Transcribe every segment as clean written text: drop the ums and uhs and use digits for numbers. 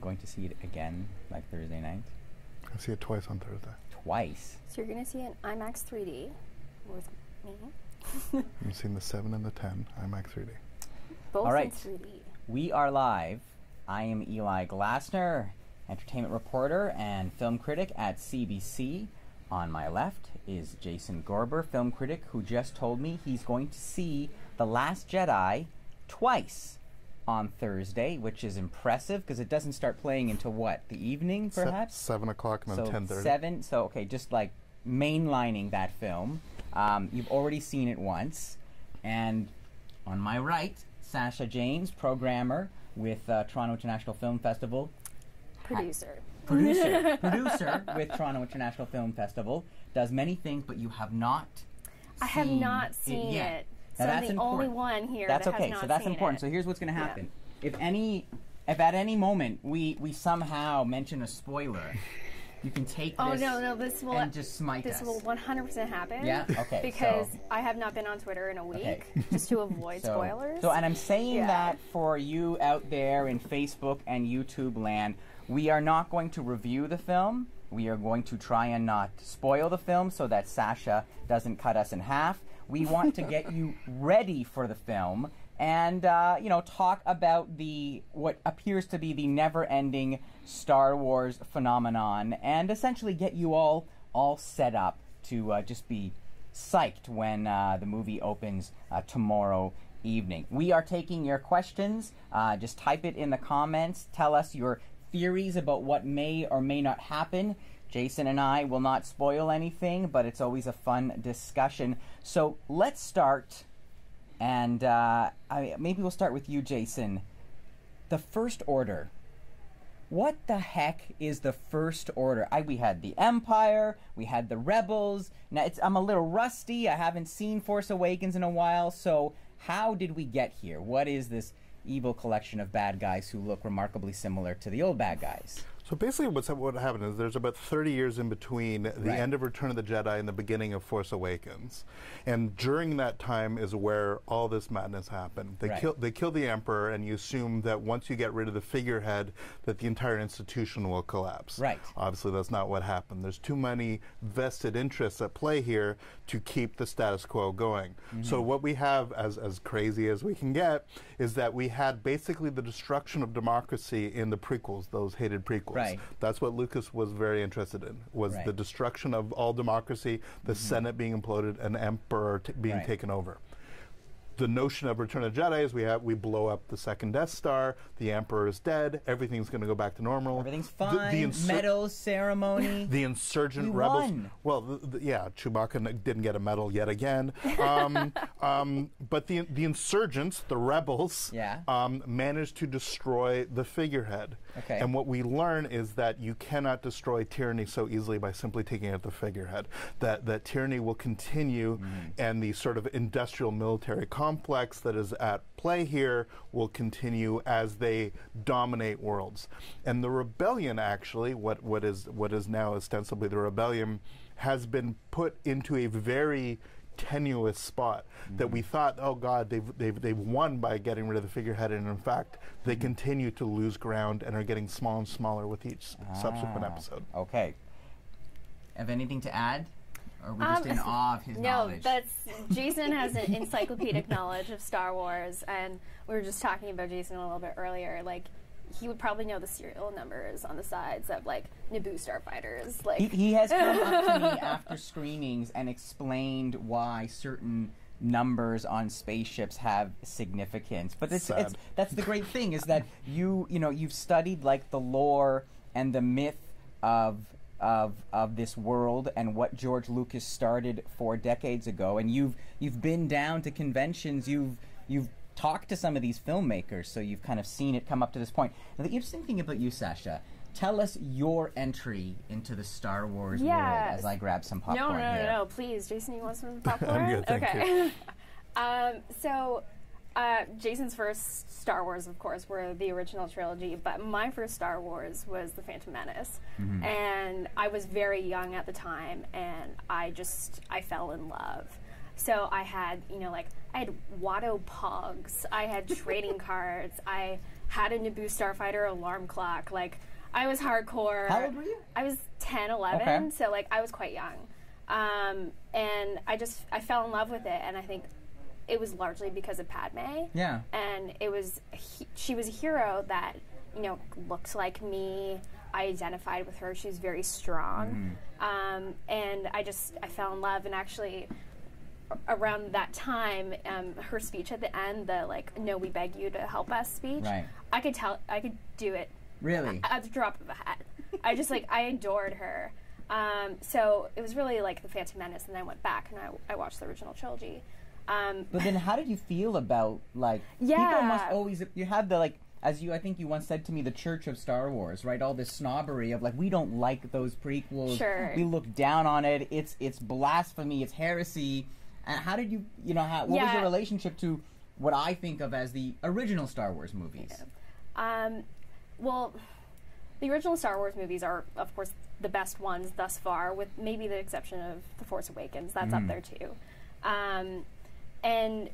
going to see it again, like Thursday night? I see it twice on Thursday. Twice? So you're going to see an IMAX 3D with me. I'm seeing the 7 and the 10 IMAX 3D. Both All right. in 3D. We are live. I am Eli Glasner, entertainment reporter and film critic at CBC. On my left is Jason Gorber, film critic, who just told me he's going to see The Last Jedi twice on Thursday, which is impressive because it doesn't start playing until what, the evening perhaps? 7 o'clock and then 10:30. 7, so okay, just like mainlining that film. You've already seen it once. And on my right, Sasha James, programmer with Toronto International Film Festival. Producer with Toronto International Film Festival, does many things, but you have not I have not seen it. So Now, I'm that's the only important. one here That's that okay, has not so that's seen important. it. So here's what's going to happen. If at any moment we somehow mention a spoiler, you can take this this will and just smite this us. will 100% happen. Yeah? Okay, Because so- I have not been on Twitter in a week Okay. just to avoid spoilers. So, and I'm saying Yeah. that for you out there in Facebook and YouTube land, we are not going to review the film. We are going to try and not spoil the film so that Sasha doesn't cut us in half. We want to get you ready for the film and, talk about what appears to be the never-ending Star Wars phenomenon and essentially get you all set up to just be psyched when the movie opens tomorrow evening. We are taking your questions. Just type it in the comments. Tell us your theories about what may or may not happen. Jason and I will not spoil anything, but it's always a fun discussion. So let's start, and maybe we'll start with you, Jason. The First Order. What the heck is the First Order? We had the Empire, we had the Rebels. Now I'm a little rusty. I haven't seen Force Awakens in a while, so how did we get here? What is this evil collection of bad guys who look remarkably similar to the old bad guys? So basically what happened is there's about 30 years in between the end of Return of the Jedi and the beginning of Force Awakens. And during that time is where all this madness happened. They kill the Emperor, and you assume that once you get rid of the figurehead that the entire institution will collapse. Right. Obviously that's not what happened. There's too many vested interests at play here to keep the status quo going. Mm-hmm. So what we have, as crazy as we can get, is that we had basically the destruction of democracy in the prequels, those hated prequels. Right. That's what Lucas was very interested in, was the destruction of all democracy, the Senate being imploded, and Emperor being taken over. The notion of Return of the Jedi is we blow up the second Death Star, the Emperor is dead, everything's going to go back to normal. Everything's fine, medals, ceremony. The insurgent rebels. Won. Well, Chewbacca didn't get a medal yet again. But the insurgents, the rebels, managed to destroy the figurehead. Okay. And what we learn is that you cannot destroy tyranny so easily by simply taking out the figurehead. That tyranny will continue, and the sort of industrial military complex that is at play here will continue as they dominate worlds. And the rebellion, actually, what is now ostensibly the rebellion, has been put into a very tenuous spot that we thought, oh God, they've won by getting rid of the figurehead, and in fact they continue to lose ground and are getting smaller and smaller with each subsequent episode. Okay. Have anything to add? Or are we just in awe of his knowledge? No, Jason has an encyclopedic knowledge of Star Wars, and we were just talking about Jason a little bit earlier. Like, he would probably know the serial numbers on the sides of, like, Naboo starfighters. Like, he has come up to me after screenings and explained why certain numbers on spaceships have significance. But that's the great thing, is that you've studied, like, the lore and the myth of this world and what George Lucas started 4 decades ago, and you've been down to conventions, you've talked to some of these filmmakers, so you've kind of seen it come up to this point. Now, the interesting thing about you, Sasha, tell us your entry into the Star Wars world as I grab some popcorn here. No, please. Jason, you want some popcorn? I'm good, thank you. Jason's first Star Wars, of course, were the original trilogy, but my first Star Wars was The Phantom Menace. And I was very young at the time, and I fell in love. So I had, I had Watto Pogs, I had trading cards, I had a Naboo Starfighter alarm clock. Like, I was hardcore. How old were you? I was 10, 11, okay. So like I was quite young. And I fell in love with it, and I think it was largely because of Padme. Yeah. And she was a hero that, looked like me. I identified with her. She was very strong. And I fell in love, and actually around that time, her speech at the end, the "No, we beg you to help us" speech. Right. I could do it. Really? At the drop of a hat. I adored her. So it was really like The Phantom Menace, and then I went back and I watched the original trilogy. But then how did you feel about, people must always, you have the, I think you once said to me, the Church of Star Wars, right? All this snobbery of, we don't like those prequels. Sure. We look down on it. It's blasphemy. It's heresy. And how did you, what was your relationship to what I think of as the original Star Wars movies? Well, the original Star Wars movies are, of course, the best ones thus far, with maybe the exception of The Force Awakens. That's up there, too. And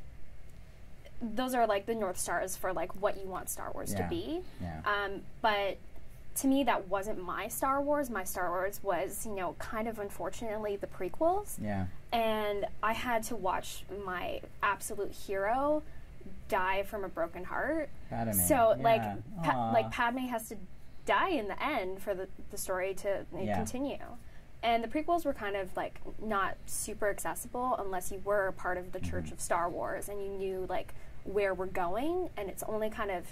those are, the North Stars for, what you want Star Wars to be. Yeah. But to me, that wasn't my Star Wars. My Star Wars was, kind of unfortunately the prequels. Yeah. And I had to watch my absolute hero die from a broken heart. Padme. So, yeah. Padme has to die in the end for the story to continue. And the prequels were kind of, not super accessible unless you were a part of the Church of Star Wars and you knew, where we're going. And it's only kind of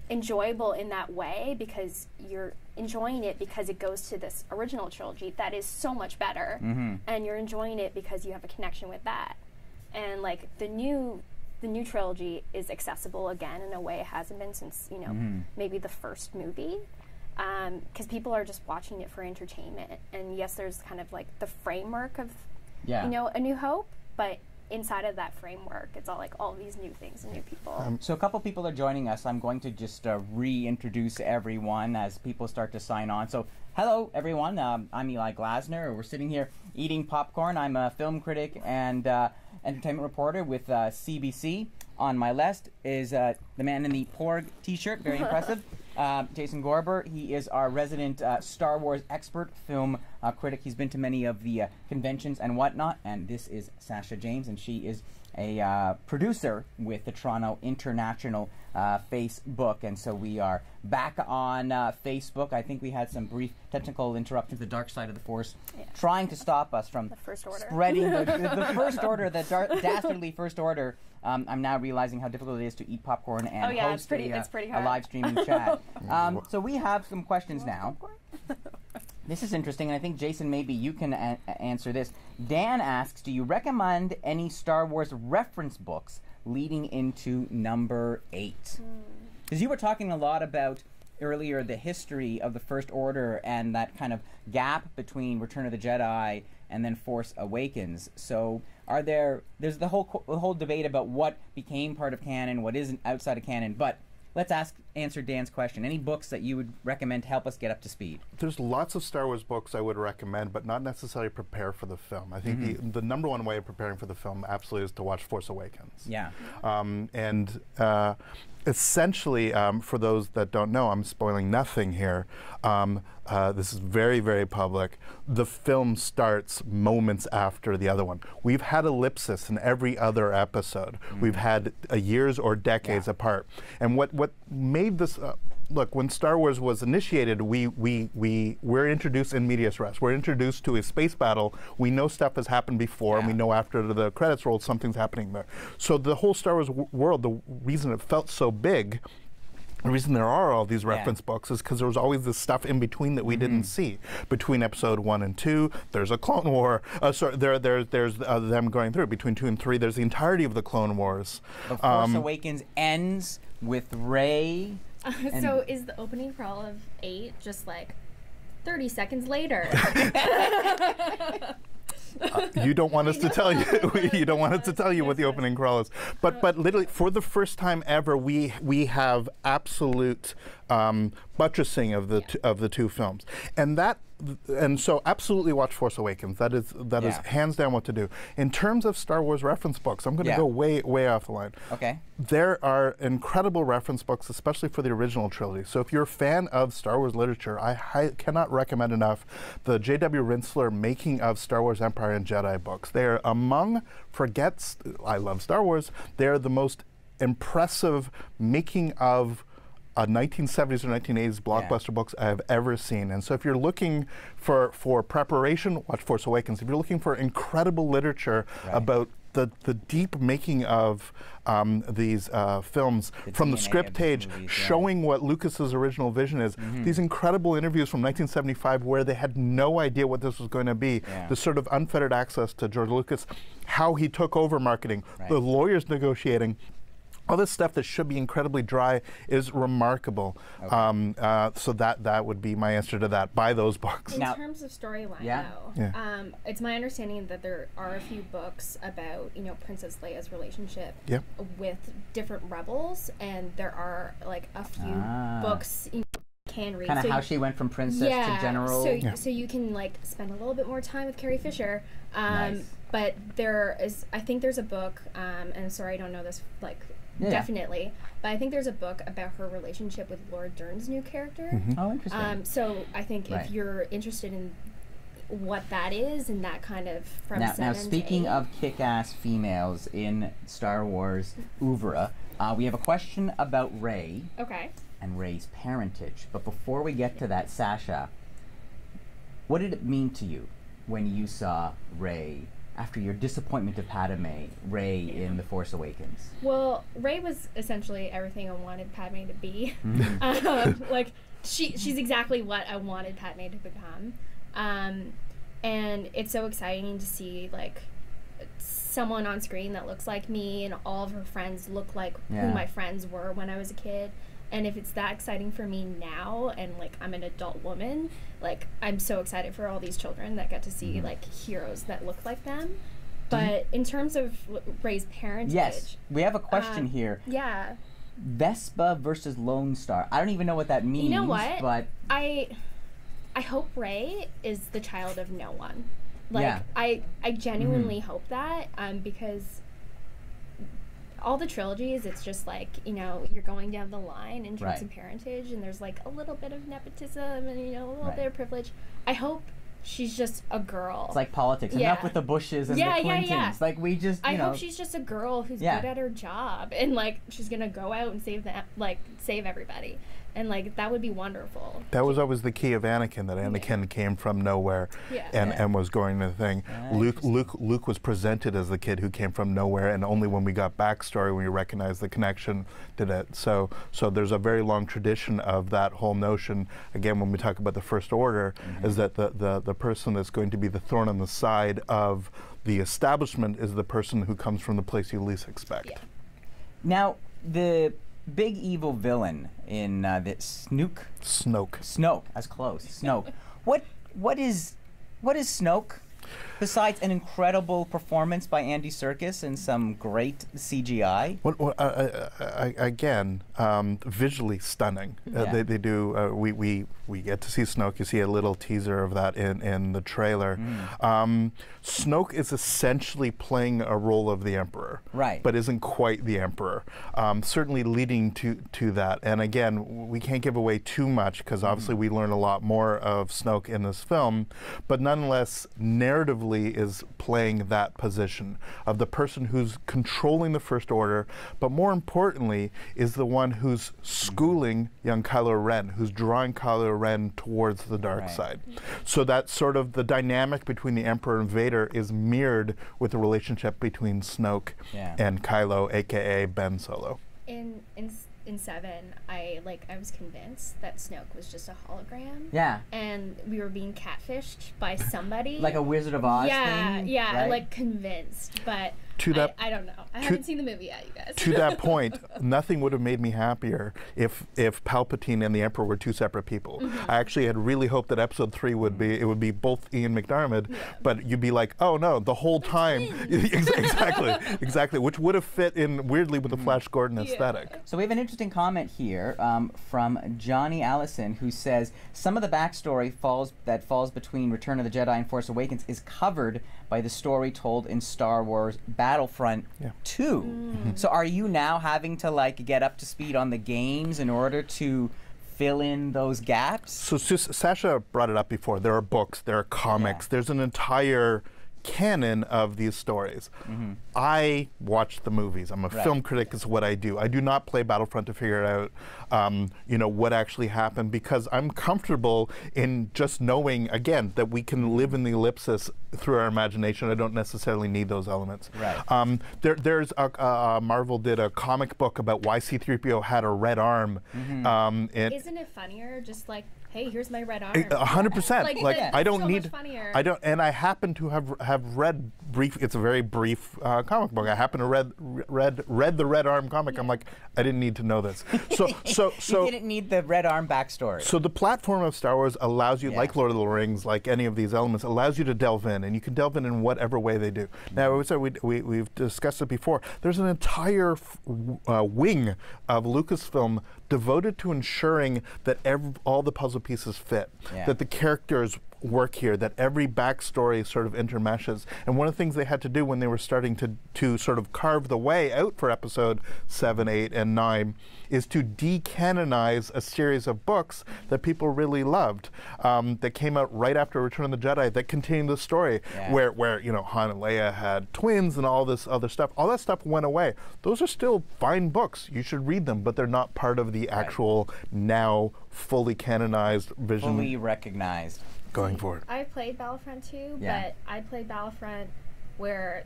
enjoyable in that way because you're enjoying it because it goes to this original trilogy that is so much better. And you're enjoying it because you have a connection with that. And, the new trilogy is accessible again in a way it hasn't been since, maybe the first movie. Because people are just watching it for entertainment. And yes, there's kind of the framework of, A New Hope, but inside of that framework, it's all these new things and new people. So a couple people are joining us. I'm going to just reintroduce everyone as people start to sign on. So hello, everyone. I'm Eli Glasner. We're sitting here eating popcorn. I'm a film critic and entertainment reporter with CBC. On my left is the man in the Porg T-shirt, very impressive. Jason Gorber. He is our resident Star Wars expert, film critic. He's been to many of the conventions and whatnot. And this is Sasha James, and she is a producer with the Toronto International Facebook. And so we are back on Facebook. I think we had some brief technical interruptions. The dark side of the Force trying to stop us from the First Order. Spreading the First Order, the dastardly First Order. I'm now realizing how difficult it is to eat popcorn and host it's pretty hard. a live streaming chat. So we have some questions now. This is interesting, and I think, Jason, maybe you can answer this. Dan asks, do you recommend any Star Wars reference books leading into number 8? Because you were talking a lot about earlier the history of the First Order and that kind of gap between Return of the Jedi and then Force Awakens. So there's the whole debate about what became part of canon, what isn't outside of canon, but let's answer Dan's question. Any books that you would recommend to help us get up to speed? There's lots of Star Wars books I would recommend, but not necessarily prepare for the film. I think the number one way of preparing for the film absolutely is to watch Force Awakens. Yeah. Essentially, for those that don't know, I'm spoiling nothing here. This is very, very public. The film starts moments after the other one. We've had ellipsis in every other episode. We've had years or decades apart. And what made this look, when Star Wars was initiated, we're introduced in medias res. We're introduced to a space battle. We know stuff has happened before, and we know after the credits roll, something's happening there. So the whole Star Wars world, the reason it felt so big, the reason there are all these reference books is because there was always this stuff in between that we didn't see. Between episode 1 and 2, there's a Clone War. There's them going through. Between 2 and 3, there's the entirety of the Clone Wars. The Force Awakens ends with Rey. So is the opening crawl of 8 just 30 seconds later? You don't want us to tell you. You don't want us to tell you what the opening crawl is. But literally, for the first time ever, we have absolute buttressing of the two films, and that and so absolutely watch Force Awakens. That is hands down what to do. In terms of Star Wars reference books, I'm going to go way off the line. Okay. There are incredible reference books, especially for the original trilogy. So if you're a fan of Star Wars literature, I cannot recommend enough the J.W. Rinsler Making of Star Wars Empire and Jedi books. They are among, I love Star Wars, they're the most impressive making of 1970s or 1980s blockbuster books I have ever seen. And so if you're looking for preparation, watch Force Awakens. If you're looking for incredible literature about the deep making of these films, from the script page, showing what Lucas's original vision is, these incredible interviews from 1975 where they had no idea what this was going to be, the sort of unfettered access to George Lucas, how he took over marketing, the lawyers negotiating, all this stuff that should be incredibly dry is remarkable. So that would be my answer to that. Buy those books. In terms of storyline, though, it's my understanding that there are a few books about, you know, Princess Leia's relationship with different rebels, and there are like a few books you can read. Kind of how she went from princess to general. So you can like spend a little bit more time with Carrie Fisher. But I think there's a book, and sorry, I don't know this like. Definitely. But I think there's a book about her relationship with Laura Dern's new character. Oh, interesting. So I think if you're interested in what that is and that kind of from now speaking of kick-ass females in Star Wars oeuvre, we have a question about Rey and Rey's parentage. But before we get to that, Sasha, what did it mean to you when you saw Rey after your disappointment of Padme, Rey in The Force Awakens? Well, Rey was essentially everything I wanted Padme to be. Like, she's exactly what I wanted Padme to become. And it's so exciting to see, like, someone on screen that looks like me, and all of her friends look like who my friends were when I was a kid. And if it's that exciting for me now, and like I'm an adult woman, like I'm so excited for all these children that get to see like heroes that look like them. But in terms of Rey's parentage, we have a question here. Vespa versus Lone Star. I don't even know what that means. You know what? But I hope Rey is the child of no one. Like I genuinely hope that, because all the trilogies, it's just like, you know, you're going down the line in terms of parentage, and there's like a little bit of nepotism and, you know, a little bit of privilege. I hope she's just a girl. It's like politics. Enough with the Bushes and the Clintons. Like, we just, I hope she's just a girl who's good at her job, and like she's gonna go out and save everybody. And like that would be wonderful. That was always the key of Anakin, that Anakin came from nowhere and was going to the thing. Luke was presented as the kid who came from nowhere, and only when we got backstory, when we recognized the connection, did it. So there's a very long tradition of that whole notion. Again, when we talk about the First Order, is that the person that's going to be the thorn on the side of the establishment is the person who comes from the place you least expect. Now, the big evil villain in Snoke. That's close. Snoke. What is Snoke? Besides an incredible performance by Andy Serkis and some great CGI. Again, visually stunning. They do. We get to see Snoke. You see a little teaser of that in the trailer. Snoke is essentially playing a role of the Emperor, but isn't quite the Emperor. Certainly leading to that. And again, we can't give away too much, because obviously we learn a lot more of Snoke in this film. But nonetheless, narratively is playing that position of the person who's controlling the First Order, but more importantly is the one who's schooling young Kylo Ren, who's drawing Kylo Ren towards the dark side. So that sort of the dynamic between the Emperor and Vader is mirrored with the relationship between Snoke and Kylo, aka Ben Solo. In 7, I was convinced that Snoke was just a hologram. And we were being catfished by somebody. Like a Wizard of Oz thing? Like convinced. But To that, I don't know. I haven't seen the movie yet, you guys. To that point, nothing would have made me happier if Palpatine and the Emperor were two separate people. I actually had really hoped that Episode 3 would be both Ian McDiarmid, but you'd be like, oh no, the whole time. exactly, which would have fit in weirdly with the Flash Gordon aesthetic. So we have an interesting comment here from Johnny Allison, who says some of the backstory that falls between Return of the Jedi and Force Awakens is covered by the story told in Star Wars Battlefront 2. So are you now having to like get up to speed on the games in order to fill in those gaps? So Sasha brought it up before. There are books, there are comics, there's an entire canon of these stories. I watch the movies. I'm a film critic is what I do. I do not play Battlefront to figure out what actually happened, because I'm comfortable in just knowing, again, that we can live in the ellipsis through our imagination. I don't necessarily need those elements. There's Marvel did a comic book about why C-3PO had a red arm. Isn't it funnier just like, hey, here's my red arm? 100%. Like I don't so need. Much funnier. I don't, and I happen to have read brief. It's a very brief comic book. I happen to read the red arm comic. I'm like, I didn't need to know this. So you didn't need the red arm backstory. So the platform of Star Wars allows you, like Lord of the Rings, like any of these elements, allows you to delve in, and you can delve in whatever way they do. Now, we've discussed it before. There's an entire wing of Lucasfilm devoted to ensuring that all the puzzle pieces fit, that the characters work here, that every backstory sort of intermeshes. And one of the things they had to do when they were starting to sort of carve the way out for episode 7, 8, and 9 is to decanonize a series of books that people really loved, that came out right after Return of the Jedi, that contained the story where Han and Leia had twins and all this other stuff. All that stuff went away. Those are still fine books. You should read them, but they're not part of the actual now fully canonized vision. Fully recognized. Going forward. I played Battlefront 2, but I played Battlefront where,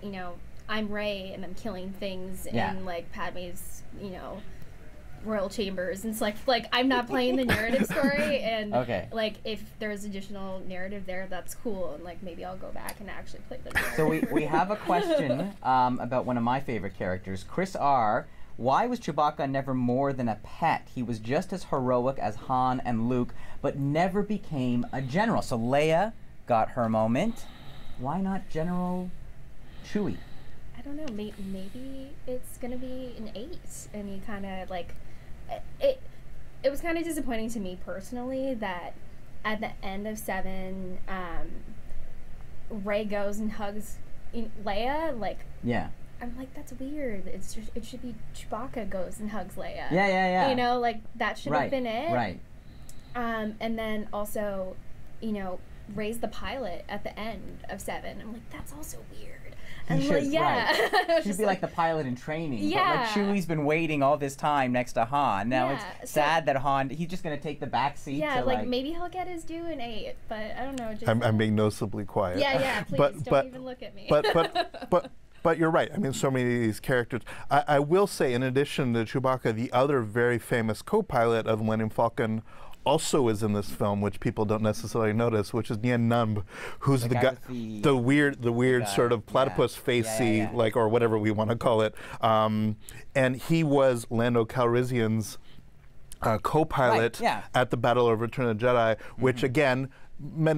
I'm Rey and I'm killing things in like Padme's, royal chambers. And it's like I'm not playing the narrative story, and like if there's additional narrative there, that's cool, and like maybe I'll go back and actually play the narrative. So we have a question about one of my favorite characters, Chris R. Why was Chewbacca never more than a pet? He was just as heroic as Han and Luke, but never became a general. So Leia got her moment. Why not General Chewie? I don't know. Maybe it's gonna be an 8, and he kind of like it. It was kind of disappointing to me personally that at the end of 7, Rey goes and hugs Leia. Like I'm like, that's weird. It should be Chewbacca goes and hugs Leia. Yeah. Like that should have been it. Right. And then also, Rey's the pilot at the end of 7. I'm like, that's also weird. And She'd be like the pilot in training. But like Chewie's been waiting all this time next to Han. Now it's sad that he's just going to take the back seat. Yeah, like maybe he'll get his due in 8, but I don't know. I'm being noticeably quiet. Yeah, please don't even look at me. But you're right. I mean, so many of these characters. I will say, in addition to Chewbacca, the other very famous co-pilot of the Millennium Falcon also is in this film, which people don't necessarily notice, which is Nien Nunb, who's the guy, the weird sort of platypus facey, like, or whatever we want to call it. And he was Lando Calrissian's co-pilot at the Battle of Return of the Jedi, which again,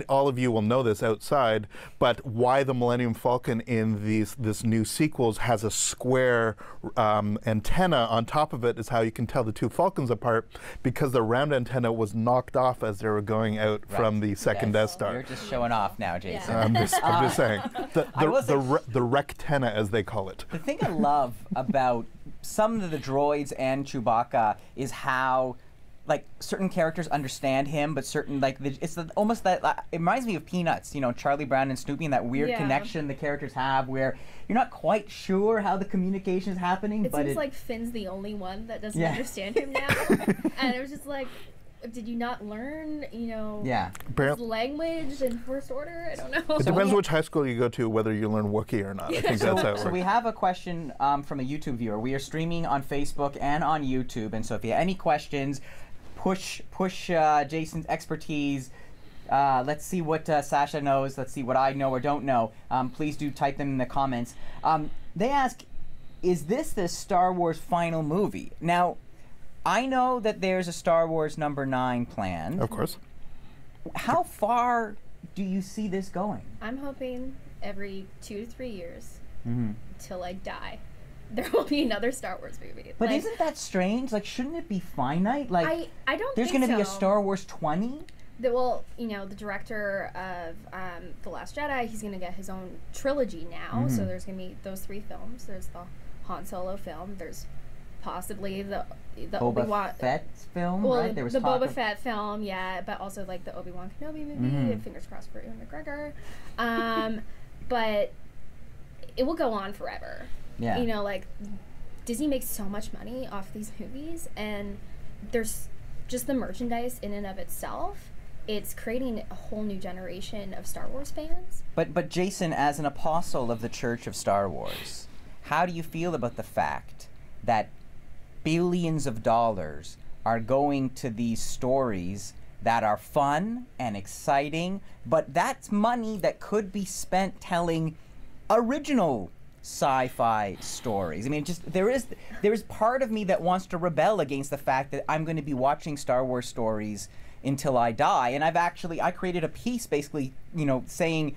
all of you will know this outside, but why the Millennium Falcon in this new sequels has a square antenna on top of it is how you can tell the two Falcons apart, because the round antenna was knocked off as they were going out from the second Death Star. You're just showing off now, Jason. I'm just saying. The rectenna, as they call it. The thing I love about some of the droids and Chewbacca is how like certain characters understand him, but certain almost that it reminds me of Peanuts, Charlie Brown and Snoopy, and that weird connection the characters have where you're not quite sure how the communication is happening. It seems like Finn's the only one that doesn't understand him now, and it was just like, did you not learn, his language in First Order? I don't know. It depends which high school you go to, whether you learn Wookiee or not. I think that's how it works. So we have a question from a YouTube viewer. We are streaming on Facebook and on YouTube, and so if you have any questions, push Jason's expertise. Let's see what Sasha knows. Let's see what I know or don't know. Please do type them in the comments. They ask, is this the Star Wars final movie? Now, I know that there's a Star Wars #9 planned. Of course. How far do you see this going? I'm hoping every 2 to 3 years till I die, there will be another Star Wars movie. But isn't that strange? Like, shouldn't it be finite? Like, I don't there's think going to be a so. Star Wars 20? Well, you know, the director of The Last Jedi, he's going to get his own trilogy now. So there's going to be those 3 films. There's the Han Solo film. There's possibly the Obi-Wan Fett film, well, right? There was the talk Boba of Fett film, yeah, but also like the Obi-Wan Kenobi movie. Fingers crossed for Ewan McGregor. But it will go on forever. Yeah. You know, like Disney makes so much money off these movies, and there's just the merchandise in and of itself. It's creating a whole new generation of Star Wars fans. But Jason, as an apostle of the Church of Star Wars, how do you feel about the fact that billions of dollars are going to these stories that are fun and exciting, but that's money that could be spent telling original sci-fi stories? I mean, just there is part of me that wants to rebel against the fact that I'm going to be watching Star Wars stories until I die. And I created a piece basically, you know, saying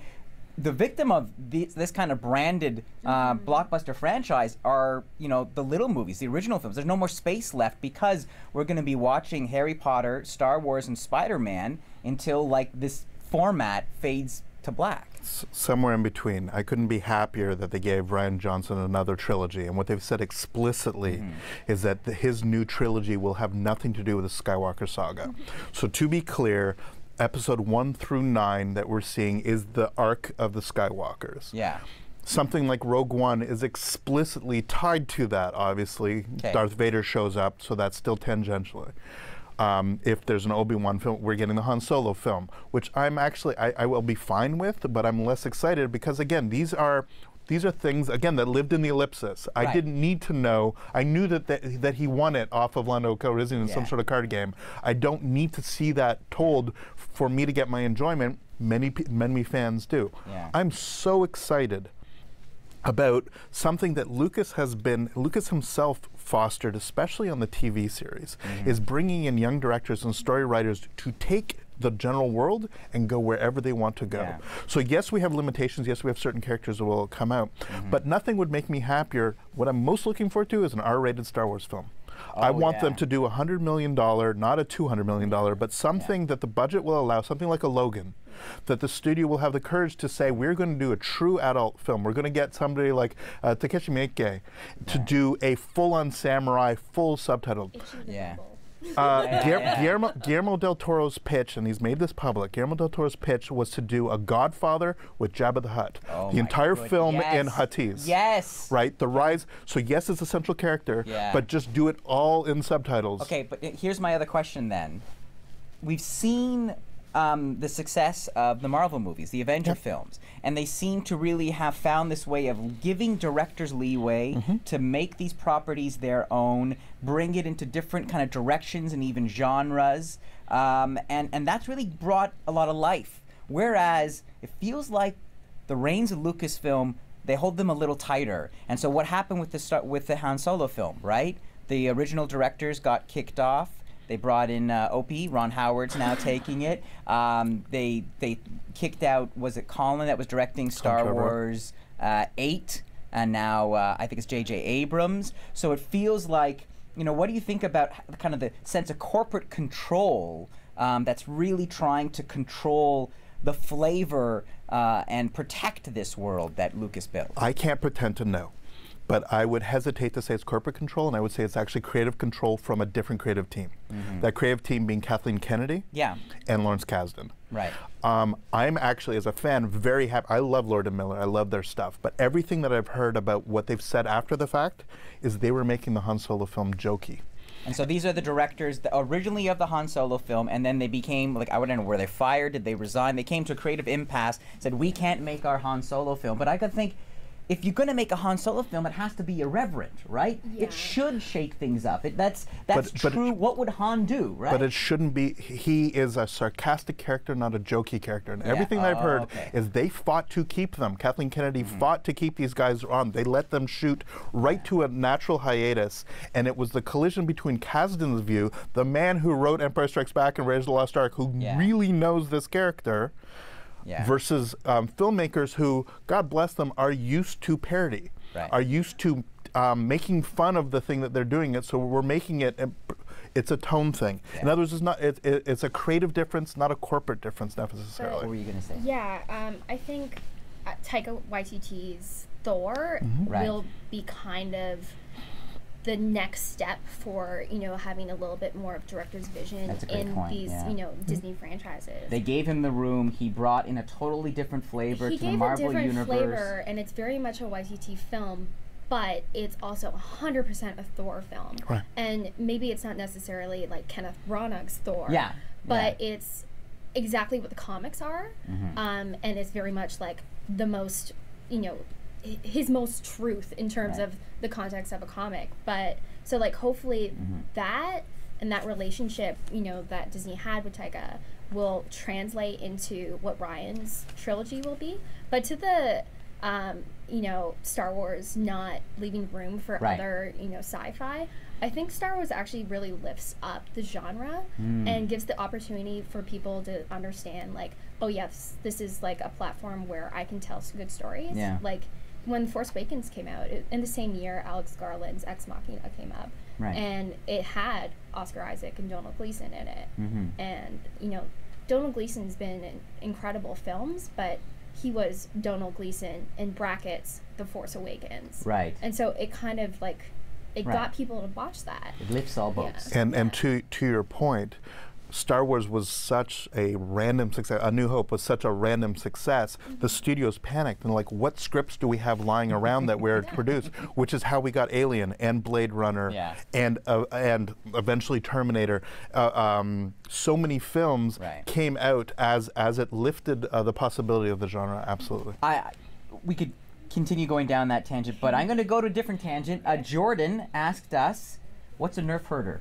the victim of this kind of branded blockbuster franchise are, you know, the little movies, the original films. There's no more space left because we're going to be watching Harry Potter, Star Wars, and Spider-Man until, like, this format fades to black. Somewhere in between. I couldn't be happier that they gave Rian Johnson another trilogy. And what they've said explicitly is that his new trilogy will have nothing to do with the Skywalker saga. So to be clear, episode 1 through 9 that we're seeing is the arc of the Skywalkers. Yeah. Something like Rogue One is explicitly tied to that, obviously. Okay. Darth Vader shows up, so that's still tangentially. If there's an Obi-Wan film, we're getting the Han Solo film, which I will be fine with, but I'm less excited because, again, these are things, again, that lived in the ellipsis. I didn't need to know. I knew that he won it off of Lando Calrissian in some sort of card game. I don't need to see that told for me to get my enjoyment. Many fans do. Yeah. I'm so excited about something that Lucas himself fostered, especially on the TV series, is bringing in young directors and story writers to take the general world and go wherever they want to go. Yeah. So yes, we have limitations. Yes, we have certain characters that will come out. But nothing would make me happier. What I'm most looking forward to is an R-rated Star Wars film. I want them to do a $100 million, not a $200 million, but something that the budget will allow, something like a Logan, that the studio will have the courage to say, we're going to do a true adult film. We're going to get somebody like Takeshi Miike to do a full-on samurai, full subtitled. Yeah. Guillermo del Toro's pitch, and he's made this public, Guillermo del Toro's pitch was to do a Godfather with Jabba the Hutt. Oh the entire God. film Yes. in Huttese. Yes. Right? The rise. So yes, it's a central character, but just do it all in subtitles. Okay, but here's my other question then. We've seen the success of the Marvel movies, the Avenger films, and they seem to really have found this way of giving directors leeway to make these properties their own, bring it into different kind of directions and even genres, and that's really brought a lot of life. Whereas it feels like the reins of Lucasfilm, they hold them a little tighter. And so what happened with the Han Solo film, right? The original directors got kicked off. They brought in Opie. Ron Howard's now taking it. They kicked out, was it Colin that was directing Star Wars 8? And now I think it's J.J. Abrams. So it feels like, you know, what do you think about kind of the sense of corporate control that's really trying to control the flavor and protect this world that Lucas built? I can't pretend to know. But I would hesitate to say it's corporate control, and I would say it's actually creative control from a different creative team. That creative team being Kathleen Kennedy and Lawrence Kasdan. Right. I'm actually, as a fan, very happy. I love Lord and Miller. I love their stuff. But everything that I've heard about what they've said after the fact is they were making the Han Solo film jokey. And so these are the directors that originally of the Han Solo film, and then they became, like, I don't know, were they fired? Did they resign? They came to a creative impasse, said, we can't make our Han Solo film. But I could think, if you're going to make a Han Solo film, it has to be irreverent, right? Yeah. It should shake things up. That's But true. What would Han do, right? But it shouldn't be. He is a sarcastic character, not a jokey character. And everything that I've heard is they fought to keep them. Kathleen Kennedy fought to keep these guys on. They let them shoot right to a natural hiatus. And it was the collision between Kasdan's view, the man who wrote Empire Strikes Back and Raiders of the Lost Ark, who really knows this character, versus filmmakers who, God bless them, are used to parody, are used to making fun of the thing that they're doing it. So we're making it. It's a tone thing. In other words, it's not. It's a creative difference, not a corporate difference necessarily. What were you going to say? Yeah, I think Taika Waititi's Thor will be kind of the next step for, you know, having a little bit more of director's vision in these, you know, Disney franchises. They gave him the room. He brought in a totally different flavor to the Marvel universe. He gave a different flavor, and it's very much a Waititi film, but it's also 100% a Thor film. Right. And maybe it's not necessarily like Kenneth Branagh's Thor. Yeah. But it's exactly what the comics are, and it's very much like the most, you know, his most truth in terms of the context of a comic. But so like hopefully that and that relationship, you know, that Disney had with Taika will translate into what Ryan's trilogy will be. But to the you know, Star Wars not leaving room for other, you know, sci-fi, I think Star Wars actually really lifts up the genre and gives the opportunity for people to understand, like, oh yes, this is like a platform where I can tell good stories. Yeah. Like when Force Awakens came out, in the same year, Alex Garland's Ex Machina came up, and it had Oscar Isaac and Donald Gleason in it. And you know, Donald Gleason's been in incredible films, but he was Donald Gleason in brackets The Force Awakens. Right. And so it kind of like it got people to watch that. It lifts all boats. And to your point, Star Wars was such a random success. A New Hope was such a random success. The studios panicked and like, what scripts do we have lying around that we're to produce? Which is how we got Alien and Blade Runner and eventually Terminator. So many films came out as it lifted the possibility of the genre. Absolutely. We could continue going down that tangent, but I'm going to go to a different tangent. Jordan asked us, "What's a Nerf herder?"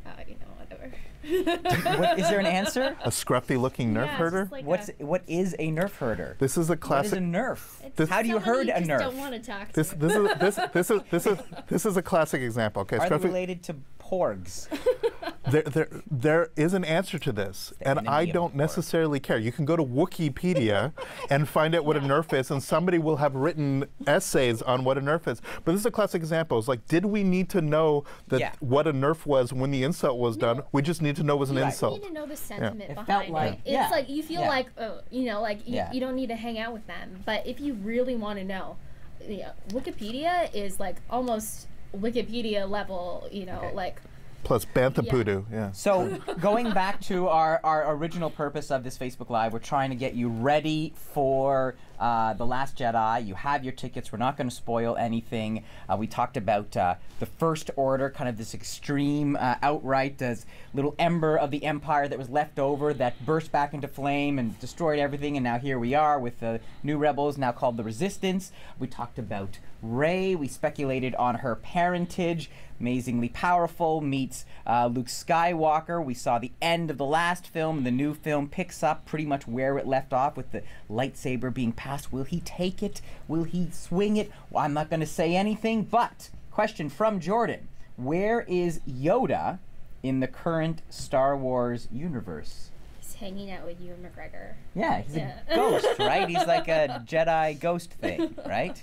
You know, whatever. Is there an answer? A scruffy-looking Nerf herder? Like what is a Nerf herder? This is a classic. What is a Nerf? How do you herd a Nerf? Don't want to talk this is a classic example. Okay, are they related to porgs? There is an answer to this, and I don't necessarily care. You can go to Wikipedia and find out what a Nerf is, and somebody will have written essays on what a Nerf is. But this is a classic example. It's like, did we need to know that what a Nerf was when the insult was done? We just need to know it was an insult. You need to know the sentiment behind felt like, it. It's like you feel like, you know, like you don't need to hang out with them. But if you really want to know, Wikipedia is like almost Wikipedia level, you know, like. Plus Bantha yeah. So going back to our original purpose of this Facebook Live, we're trying to get you ready for The Last Jedi. You have your tickets. We're not going to spoil anything. We talked about the First Order, kind of this extreme, outright little ember of the Empire that was left over that burst back into flame and destroyed everything, and now here we are with the new rebels, now called the Resistance. We talked about Rey. We speculated on her parentage. Amazingly powerful meets Luke Skywalker. We saw the end of the last film. The new film picks up pretty much where it left off with the lightsaber being passed. Will he take it? Will he swing it? Well, I'm not going to say anything, but question from Jordan. Where is Yoda in the current Star Wars universe? He's hanging out with Ewan McGregor. Yeah, he's a ghost, right? He's like a Jedi ghost thing, right?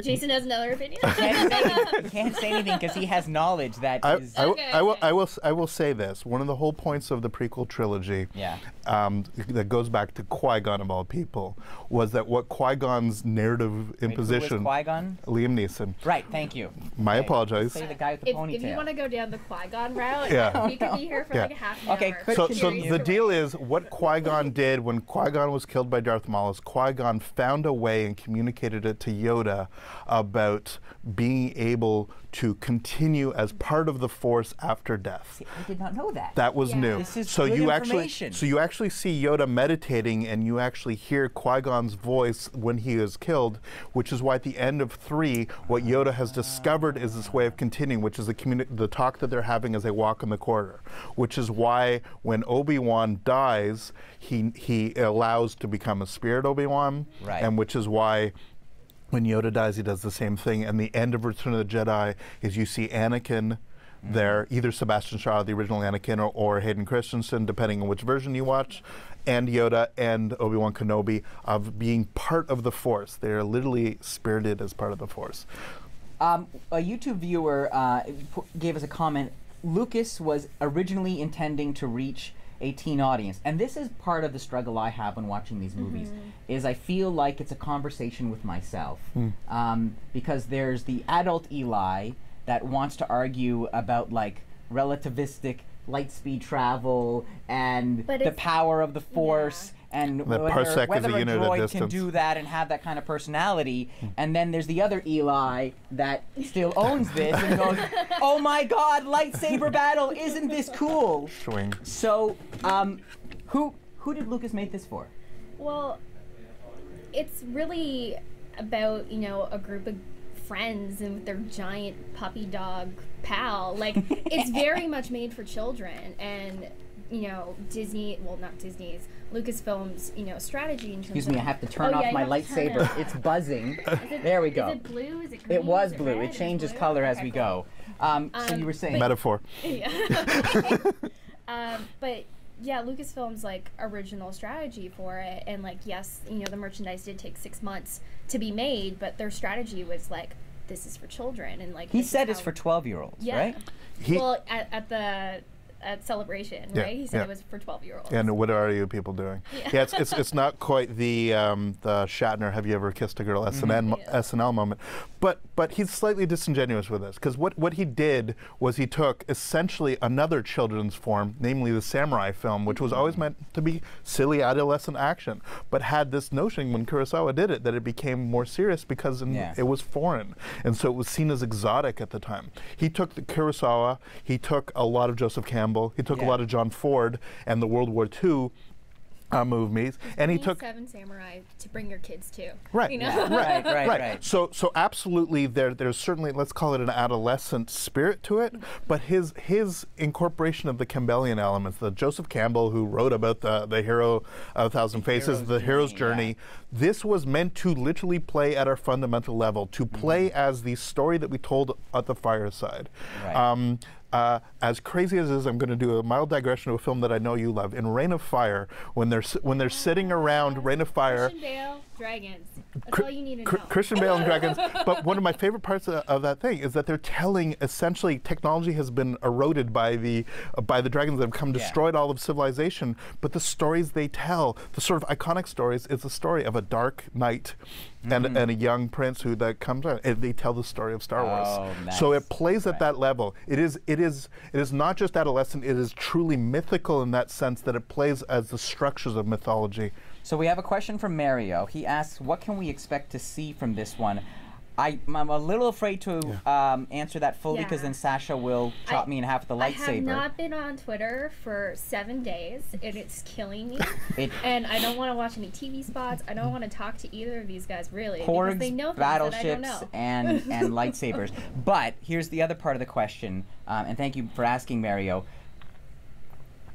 Jason has another opinion. He can't say anything because he has knowledge that is. I will say this. One of the whole points of the prequel trilogy, that goes back to Qui-Gon of all people, was that what Qui-Gon's narrative imposition. Who was Qui-Gon? Liam Neeson. Right. Thank you. My apologies. Say the guy with the ponytail. If you want to go down the Qui-Gon route, we could be here for like a half an hour. So the deal is, what Qui-Gon did when Qui-Gon was killed by Darth Maul is Qui-Gon found a way and communicated it to Yoda about being able to continue as part of the Force after death. See, I did not know that. That was new. This is so good you information. you actually see Yoda meditating, and you actually hear Qui-Gon's voice when he is killed, which is why at the end of 3, what Yoda has discovered is this way of continuing, which is the talk that they're having as they walk in the corridor. Which is why when Obi-Wan dies, he allows to become a spirit Obi-Wan, right. And which is why when Yoda dies, he does the same thing. And the end of Return of the Jedi is you see Anakin there, either Sebastian Shaw, the original Anakin, or Hayden Christensen, depending on which version you watch, and Yoda and Obi-Wan Kenobi of being part of the Force. They're literally spirited as part of the Force. A YouTube viewer gave us a comment. Lucas was originally intending to reach a teen audience, and this is part of the struggle I have when watching these movies, is I feel like it's a conversation with myself, because there's the adult Eli that wants to argue about like relativistic light speed travel and the power of the Force, and whether a droid can do that and have that kind of personality. And then there's the other Eli that still owns this and goes, oh my god, lightsaber battle, isn't this cool? Swing. So, who did Lucas make this for? Well, it's really about, you know, a group of friends and with their giant puppy dog pal. Like, it's very much made for children. And, you know, Disney, well, not Disney's, Lucasfilm's, you know, strategy in terms Excuse me, I have to turn off my lightsaber. It's buzzing. There we go. Is it blue? Is it green? It was Is it blue. red? It changes Blue? color as Okay, we cool. go. So you were saying. Metaphor. Yeah. But yeah, Lucasfilm's like original strategy for it, and like, yes, you know, the merchandise did take 6 months to be made, but their strategy was like, this is for children, and like He said it's for 12-year-olds, right? Well, at Celebration, right? He said it was for 12-year-olds. And what are you people doing? Yeah, it's not quite the Shatner "Have you ever kissed a girl" SNL moment, but he's slightly disingenuous with this, because what he did was he took essentially another children's form, namely the samurai film, which was always meant to be silly adolescent action, but had this notion when Kurosawa did it that it became more serious because it was foreign, and so it was seen as exotic at the time. He took the Kurosawa, he took a lot of Joseph Campbell, he took a lot of John Ford and the World War II movies, and he took Seven Samurai to bring your kids to. Right, you know? right. So absolutely, there's certainly, let's call it an adolescent spirit to it, but his incorporation of the Campbellian elements, the Joseph Campbell who wrote about the hero of 1,000 Faces, the hero's journey, this was meant to literally play at our fundamental level, to play as the story that we told at the fireside. Right. As crazy as it is, I'm going to do a mild digression to a film that I know you love. In Reign of Fire, when they're sitting around Reign of Fire, Christian Bale, dragons. That's all you need to know. Christian Bale and dragons. But one of my favorite parts of that thing is that they're telling, essentially, technology has been eroded by the dragons that have come destroyed all of civilization. But the stories they tell, the sort of iconic stories, is the story of a dark knight and a young prince that comes out. And they tell the story of Star Wars. Nice. So it plays at that level. It is not just adolescent. It is truly mythical in that sense that it plays as the structures of mythology. So we have a question from Mario. He asks, what can we expect to see from this one? I'm a little afraid to answer that fully, because then Sasha will chop me in half with the lightsaber. I have not been on Twitter for 7 days, and it's killing me. And I don't want to watch any TV spots. I don't want to talk to either of these guys, really, because they know things that I don't know. and lightsabers. But here's the other part of the question, and thank you for asking, Mario.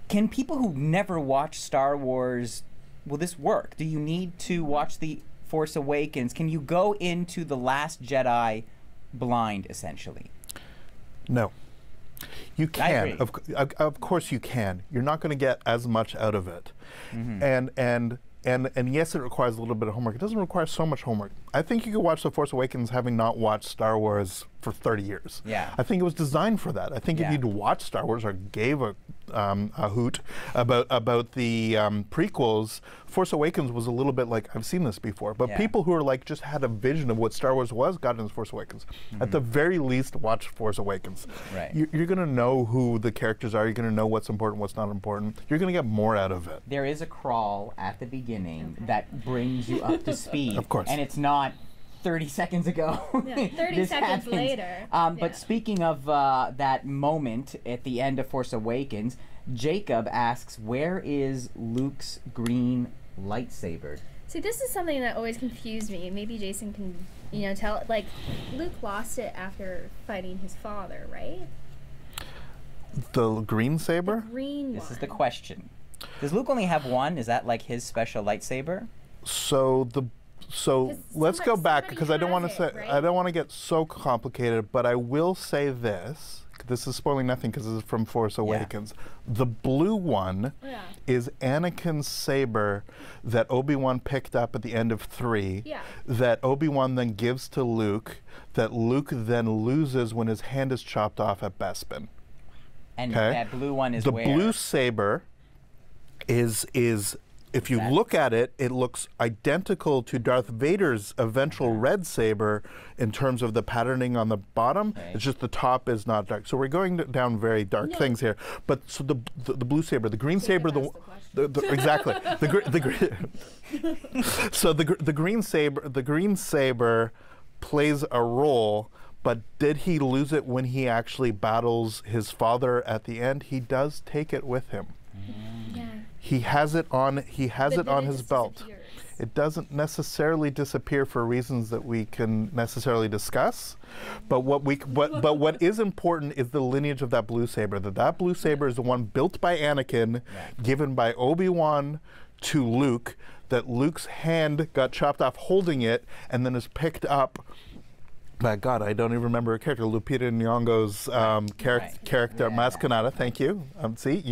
Can people who never watched Star Wars, will this work? Do you need to watch The Force Awakens? Can you go into The Last Jedi blind, essentially? No. You can. Of course you can. You're not going to get as much out of it. And yes, it requires a little bit of homework. It doesn't require so much homework. I think you could watch The Force Awakens having not watched Star Wars for 30 years. Yeah. I think it was designed for that. I think if you'd watched Star Wars or gave a hoot about the prequels, Force Awakens was a little bit like, I've seen this before. But people who are like just had a vision of what Star Wars was got into Force Awakens. At the very least, watch Force Awakens. Right. You're going to know who the characters are. You're going to know what's important, what's not important. You're going to get more out of it. There is a crawl at the beginning that brings you up to speed. Of course. And it's not 30 seconds ago. Yeah, 30 this seconds happens. later. But speaking of that moment at the end of Force Awakens, Jacob asks, where is Luke's green lightsaber? See, this is something that always confused me. Maybe Jason can, tell. Like, Luke lost it after fighting his father, right? The green saber? Green This one. is the question. Does Luke only have one? Is that like his special lightsaber? So let's go back, because I don't want to say, right? I don't want to get so complicated, but I will say this. This is spoiling nothing because this is from Force Awakens. The blue one is Anakin's saber that Obi-Wan picked up at the end of 3, that Obi-Wan then gives to Luke, that Luke then loses when his hand is chopped off at Bespin. And that blue one is the where? blue saber is if you look at it, it looks identical to Darth Vader's eventual red saber in terms of the patterning on the bottom. It's just the top is not dark. So we're going down very dark things here. But so the blue saber, the green saber, exactly. So the green saber plays a role. But did he lose it when he actually battles his father at the end? He does take it with him. Yeah. He has it on his belt. Disappears. It doesn't necessarily disappear for reasons that we can necessarily discuss. But what is important is the lineage of that blue saber. That blue saber is the one built by Anakin, given by Obi-Wan to Luke, that Luke's hand got chopped off holding it and then is picked up. My God, I don't even remember her character. Lupita Nyong'o's character, Maz Kanata. Thank you. See,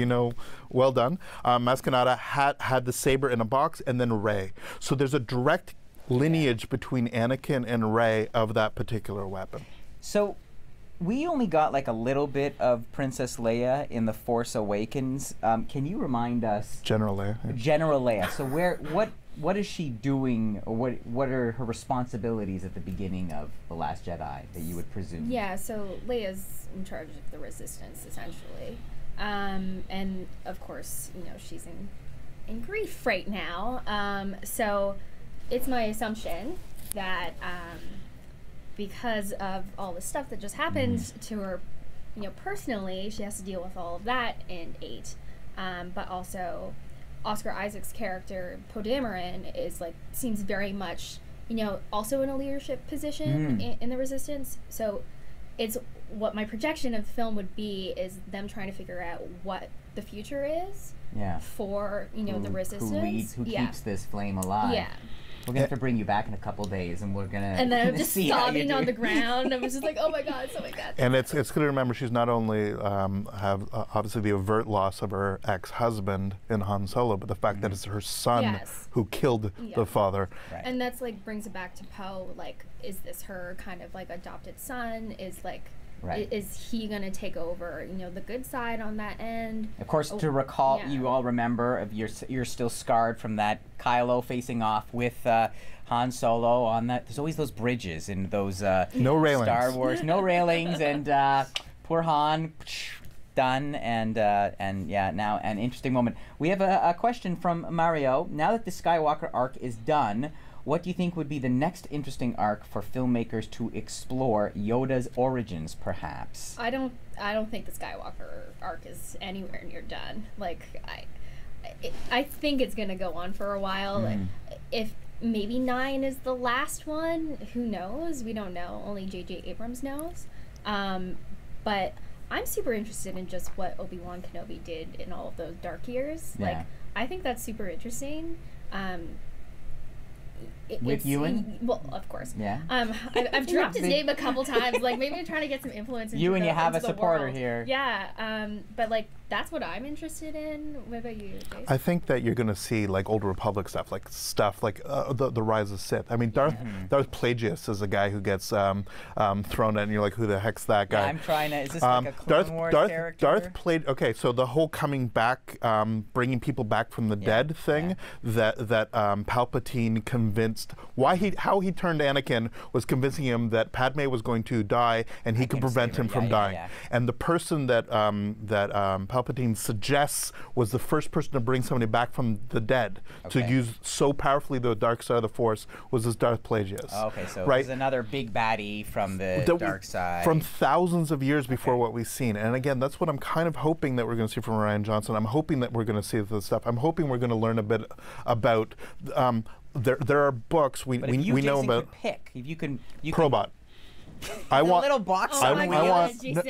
well done. Maz Kanata had the saber in a box, and then Rey. So there's a direct lineage between Anakin and Rey of that particular weapon. So we only got like a little bit of Princess Leia in The Force Awakens. Can you remind us? General Leia. Yeah. General Leia. So what is she doing, or what are her responsibilities at the beginning of The Last Jedi that you would presume? Yeah, so Leia's in charge of the Resistance, essentially. And, of course, she's in grief right now. So it's my assumption that because of all the stuff that just happened to her, personally, she has to deal with all of that in 8. But also Oscar Isaac's character, Poe Dameron, seems very much, also in a leadership position in the Resistance. So it's what my projection of the film would be is them trying to figure out what the future is for, the Resistance. Who keeps this flame alive. Yeah. We're going to have to bring you back in a couple days, and we're going to And then I'm just see sobbing on the ground. I was just like, oh my God, so my God. And it's good to remember she's not only have obviously the overt loss of her ex-husband in Han Solo, but the fact that it's her son who killed the father. Right. And that's brings it back to Poe. Is this her kind of adopted son? Is he going to take over, the good side on that end? Of course, to recall, you all remember, you're still scarred from that Kylo facing off with Han Solo on that. There's always those bridges in those no railings. Star Wars, no railings, and poor Han, done, and now an interesting moment. We have a question from Mario. Now that the Skywalker arc is done, what do you think would be the next interesting arc for filmmakers to explore Yoda's origins, perhaps? I don't think the Skywalker arc is anywhere near done. I think it's going to go on for a while. If maybe 9 is the last one, who knows? We don't know. Only J.J. Abrams knows. But I'm super interested in just what Obi-Wan Kenobi did in all of those dark years. I think that's super interesting. With Ewan? Well, of course. Yeah. I've dropped his name a couple times. Maybe I'm trying to get some influence into you have a the supporter world. here. Yeah. But that's what I'm interested in. What about you, Jason? I think that you're going to see Old Republic stuff, the Rise of Sith. I mean, Darth Plagueis is a guy who gets thrown at, and you're like, who the heck's that guy? Yeah, I'm trying to. Is this like a Clone Wars character? Darth played. Okay, so the whole coming back, bringing people back from the dead thing that Palpatine convinced how he turned Anakin was convincing him that Padme was going to die and he could prevent him from dying. And the person that Palpatine suggests was the first person to bring somebody back from the dead to use so powerfully the dark side of the Force was this Darth Plagueis. Okay, so there's another big baddie from the dark side. From thousands of years before what we've seen. And again, that's what I'm kind of hoping that we're going to see from Rian Johnson. I'm hoping that we're going to see this stuff. I'm hoping we're going to learn a bit about. There are books we know about. Could pick if you can. Probot. I want a little box. I want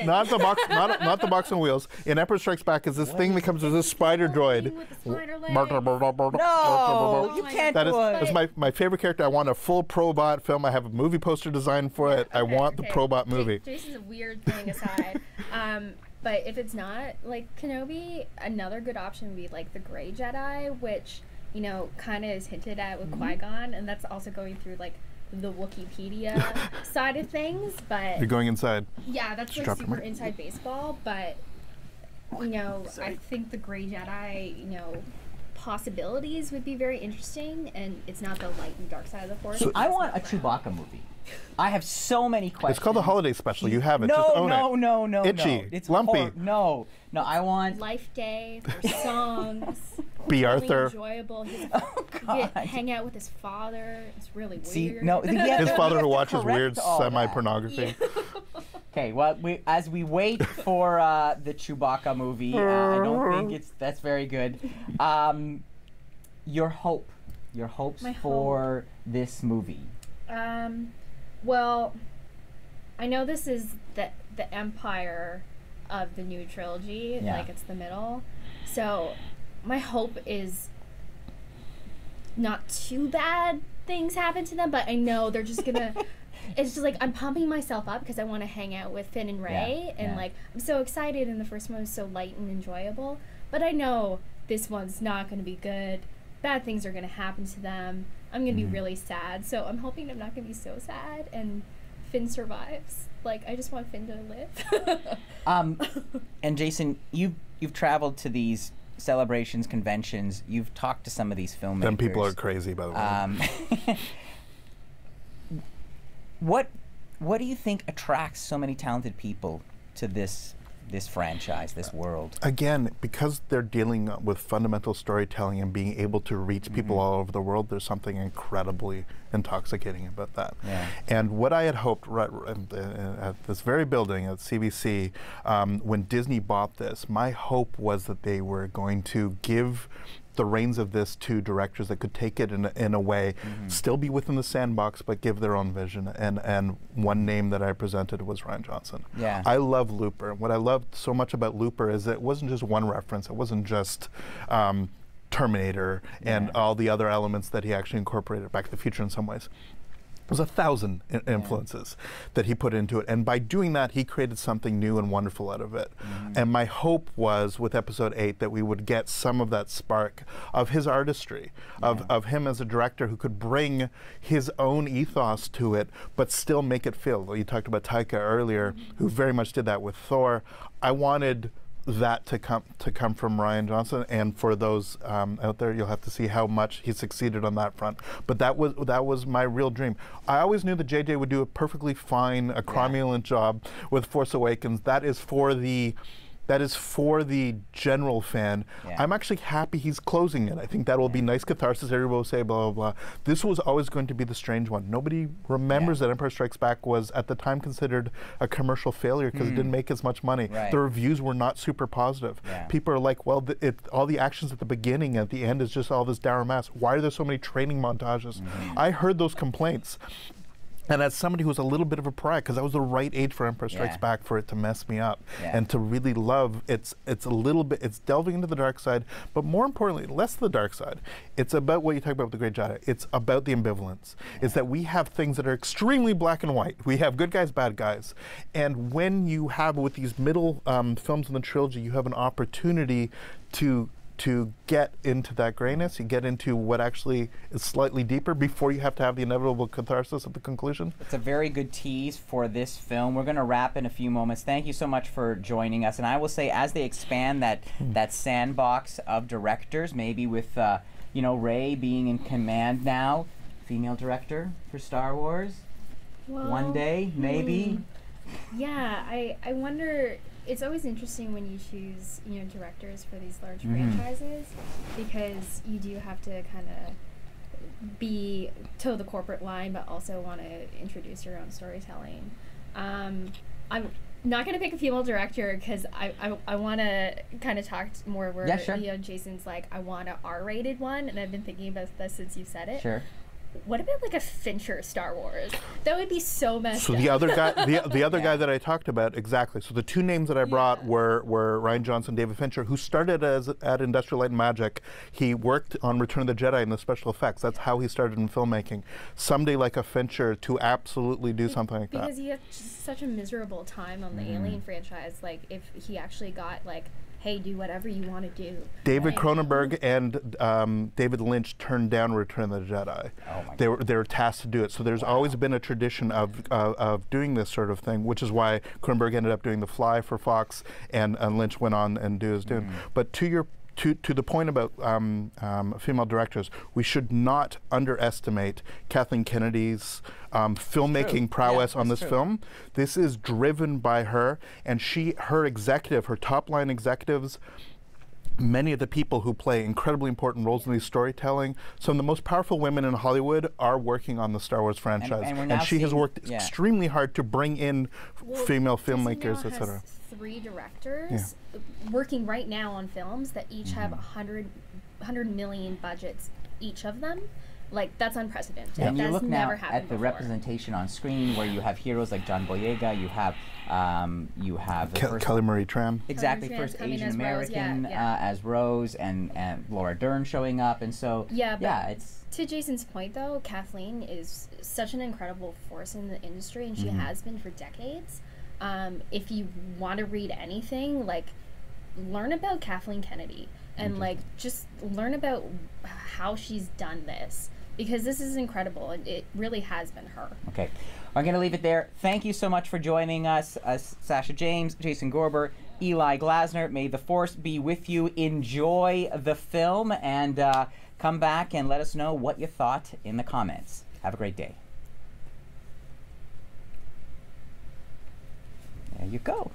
not the box, not the box on wheels. In Emperor Strikes Back is this thing that comes with this spider droid. No, you can't do it. That's my favorite character. I want a full Probot film. I have a movie poster design for it. I want the Probot movie. Jason's a weird thing aside. But if it's not like Kenobi, another good option would be like the Gray Jedi, which kind of is hinted at with Qui-Gon, and that's also going through like the Wikipedia side of things. But you're going inside. Yeah, that's like super inside baseball. But I think the Gray Jedi, possibilities would be very interesting, and it's not the light and dark side of the Force. So I want a Chewbacca movie. I have so many questions. It's called the Holiday Special. You have it. Just own it. No. Itchy. It's lumpy. No. I want Life Day for songs. B. Arthur. Enjoyable. Hang out with his father. It's really weird. See, no, his father who watches weird semi-pornography. Okay, well, as we wait for the Chewbacca movie, I don't think that's very good. Your hopes for this movie. Well, I know this is the empire of the new trilogy, like it's the middle. So my hope is not too bad things happen to them, but I know they're just gonna it's just like I'm pumping myself up because I want to hang out with Finn and Rey, and like I'm so excited, and the first one was so light and enjoyable, but I know this one's not going to be good. Bad things are going to happen to them. I'm going to be really sad, so I'm hoping I'm not going to be so sad and Finn survives. Like, I just want Finn to live. And Jason, you've traveled to these celebrations, conventions. You've talked to some of these filmmakers. Them people are crazy, by the way. What do you think attracts so many talented people to this franchise, this world? Again, because they're dealing with fundamental storytelling and being able to reach people all over the world, there's something incredibly intoxicating about that. Yeah. And what I had hoped at this very building at CBC, when Disney bought this, my hope was that they were going to give the reins of this to directors that could take it in a way, still be within the sandbox, but give their own vision. And one name that I presented was Rian Johnson. Yeah. I love Looper. What I loved so much about Looper is that it wasn't just one reference. It wasn't just Terminator and all the other elements that he actually incorporated, Back to the Future in some ways. It was 1,000 influences that he put into it, and by doing that, he created something new and wonderful out of it. And my hope was, with Episode 8, that we would get some of that spark of his artistry, of him as a director who could bring his own ethos to it, but still make it feel. You talked about Taika earlier, who very much did that with Thor. I wanted that to come from Rian Johnson, and for those out there, you'll have to see how much he succeeded on that front. But that was my real dream. I always knew that JJ would do a perfectly fine, a cromulent job with Force Awakens. That is for the general fan. I'm actually happy he's closing it. I think that will be nice catharsis. Everybody will say blah, blah, blah. This was always going to be the strange one. Nobody remembers that Empire Strikes Back was, at the time, considered a commercial failure because it didn't make as much money. The reviews were not super positive. People are like, well, all the actions at the beginning, at the end, is just all this dour mass. Why are there so many training montages? I heard those complaints. And as somebody who's a little bit of a pariah, because I was the right age for Empire Strikes Back for it to mess me up, and to really love, it's a little bit, it's delving into the dark side, but more importantly, less the dark side. It's about what you talk about with the Great Jedi. It's about the ambivalence. It's that we have things that are extremely black and white. We have good guys, bad guys. And when you have, with these middle films in the trilogy, you have an opportunity to get into that grayness, you get into what actually is slightly deeper before you have to have the inevitable catharsis at the conclusion. It's a very good tease for this film. We're going to wrap in a few moments. Thank you so much for joining us. And I will say, as they expand that sandbox of directors, maybe with Rey being in command now, female director for Star Wars? Well, One day, maybe? Yeah, I wonder. It's always interesting when you choose, directors for these large franchises, because you do have to kind of toe the corporate line, but also want to introduce your own storytelling. I'm not going to pick a female director because I want to kind of talk more where Jason's like, I want an R-rated one, and I've been thinking about this since you said it. Sure. What about like a Fincher Star Wars? That would be so messed up. So the other guy, the other guy that I talked about, exactly. So the two names that I brought were Rian Johnson, David Fincher, who started at Industrial Light and Magic. He worked on Return of the Jedi in the special effects. That's how he started in filmmaking. Someday, like a Fincher, to absolutely do something like that. Because he had such a miserable time on the Alien franchise. Like, if he actually got like, hey, do whatever you want to do. David Cronenberg and David Lynch turned down Return of the Jedi. Oh my they were tasked to do it. So there's always been a tradition of doing this sort of thing, which is why Cronenberg ended up doing The Fly for Fox, and Lynch went on and do his Dune. But to the point about female directors, we should not underestimate Kathleen Kennedy's filmmaking prowess on this film. This is driven by her, and her top line executives, many of the people who play incredibly important roles in these storytelling, some of the most powerful women in Hollywood are working on the Star Wars franchise. And she has worked extremely hard to bring in female filmmakers, etc. 3 directors working right now on films that each have 100 million budgets, each of them. Like, that's unprecedented. And you look now never happened at the before. Representation on screen, where you have heroes like John Boyega, you have Kelly Marie Tran. Exactly, Kelly Marie Tran first coming Asian as Rose, American as Rose, and Laura Dern showing up, and so it's. To Jason's point, though, Kathleen is such an incredible force in the industry, and she has been for decades. If you want to read anything, like, learn about Kathleen Kennedy, and like, just learn about how she's done this, because this is incredible, and it really has been her. Okay, I'm going to leave it there. Thank you so much for joining us, Sasha James, Jason Gorber, Eli Glasner. May the Force be with you. Enjoy the film, and come back and let us know what you thought in the comments. Have a great day. There you go.